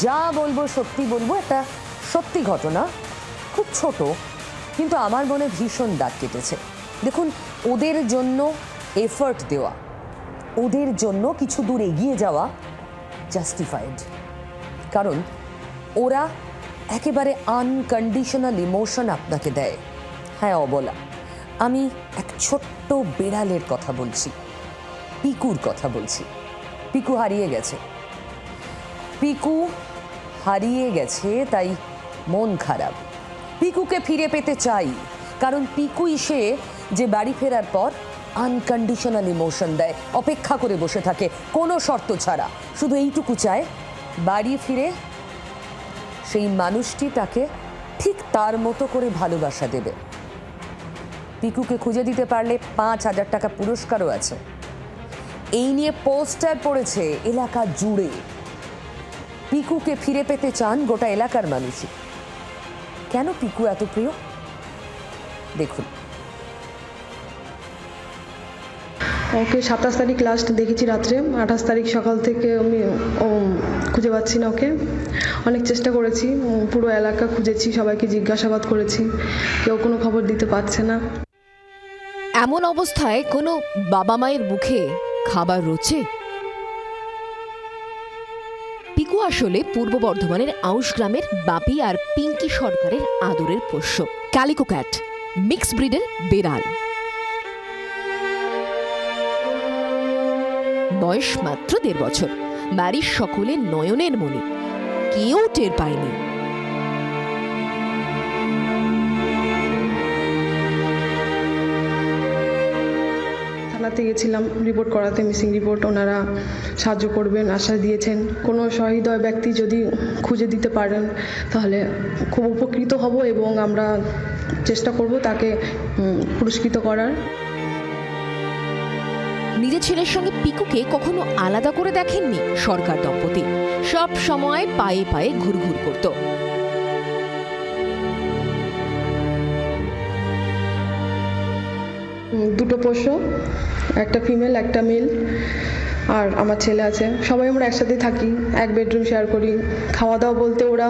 যা বলবো সত্যি বলবো, একটা সত্যি ঘটনা, খুব ছোট, কিন্তু আমার মনে ভীষণ দাগ কেটেছে। দেখুন, ওদের জন্য এফর্ট দেওয়া, ওদের জন্য কিছু দূর এগিয়ে যাওয়া জাস্টিফাইড, কারণ ওরা একেবারে আনকন্ডিশনাল ইমোশন আপনাকে দেয়। হ্যাঁ অবলা, আমি এক ছোট্ট বেড়ালের কথা বলছি, পিকুর কথা বলছি। পিকু হারিয়ে গেছে, পিকু হারিয়ে গেছে, তাই মন খারাপ। পিকুকে ফিরে পেতে চাই, কারণ পিকুই সে যে বাড়ি ফেরার পর আনকন্ডিশনাল ইমোশন দেয়, অপেক্ষা করে বসে থাকে কোনো শর্ত ছাড়া, শুধু এইটুকু চায় বাড়ি ফিরে সেই মানুষটি তাকে ঠিক তার মতো করে ভালোবাসা দেবে। পিকুকে খুঁজে দিতে পারলে 5,000 টাকা পুরস্কারও আছে। এই নিয়ে পোস্টার পড়েছে এলাকা জুড়ে। পিকুকে ফিরে পেতে চান গোটা এলাকার মানুষই। কেন পিকু এত প্রিয় দেখুন। ওকে 27 তারিখ লাস্ট দেখেছি রাত্রে, 28 তারিখ সকাল থেকে আমি খুঁজে পাচ্ছি না ওকে। অনেক চেষ্টা করেছি, পুরো এলাকা খুঁজেছি, সবাইকে জিজ্ঞাসাবাদ করেছি, কেউ কোনো খবর দিতে পারছে না। এমন অবস্থায় কোনো বাবা মায়ের মুখে খাবার রোচে? পিকু আসলে পূর্ব বর্ধমানের আউশ গ্রামের বাপি আর পিঙ্কি সরকারের আদরের পোষ্য ক্যালিকো ক্যাট, মিক্স ব্রিডের বেড়াল। বয়স মাত্র 1.5 বছর। বাড়ির সকলে নয়নের মণি, কেউ টের পায়নি। থানাতে গেছিলাম রিপোর্ট করাতে, মিসিং রিপোর্ট। ওনারা সাহায্য করবেন আশ্বাস দিয়েছেন। কোনো সহৃদয় ব্যক্তি যদি খুঁজে দিতে পারেন তাহলে খুব উপকৃত হব, এবং আমরা চেষ্টা করব তাকে পুরস্কৃত করার। নিজের ছেলের সঙ্গে পিকুকে কখনো আলাদা করে দেখেননি সরকার দম্পতি। সব সময় পায়ে পায়ে ঘুরঘুর করত। দুটো পোষ্য, একটা ফিমেল একটা মেল, আর আমার ছেলে আছে। সবাই আমরা একসাথে থাকি, এক বেডরুম শেয়ার করি। খাওয়া দাওয়া বলতে ওরা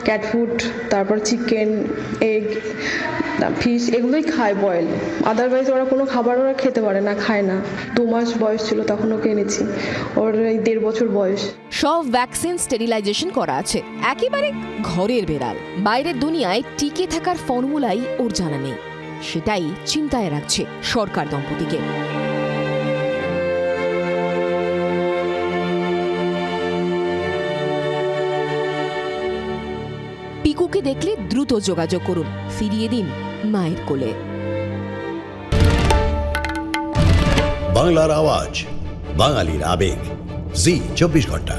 ক্যাট ফুড, তারপর চিকেন, এগ, ফিশ এগুলোই খায় বয়েল। আদারওয়াইজ ওরা কোনো খাবার ওরা খেতে পারে না, খায় না। 2 মাস বয়স ছিল তখন ওকে এনেছি, ওর এই 1.5 বছর বয়স। সব ভ্যাকসিন স্টেরিলাইজেশন করা আছে, একেবারে ঘরের বেড়াল। বাইরের দুনিয়ায় টিকে থাকার ফর্মুলাই ওর জানা নেই, সেটাই চিন্তায় রাখছে সরকার দম্পতিকে। পিকুকে দেখলে দ্রুত যোগাযোগ করুন, ফিরিয়ে দিন মায়ের কোলে। বাংলার আওয়াজ, বাঙালির আবেগ, জি 24 ঘন্টা।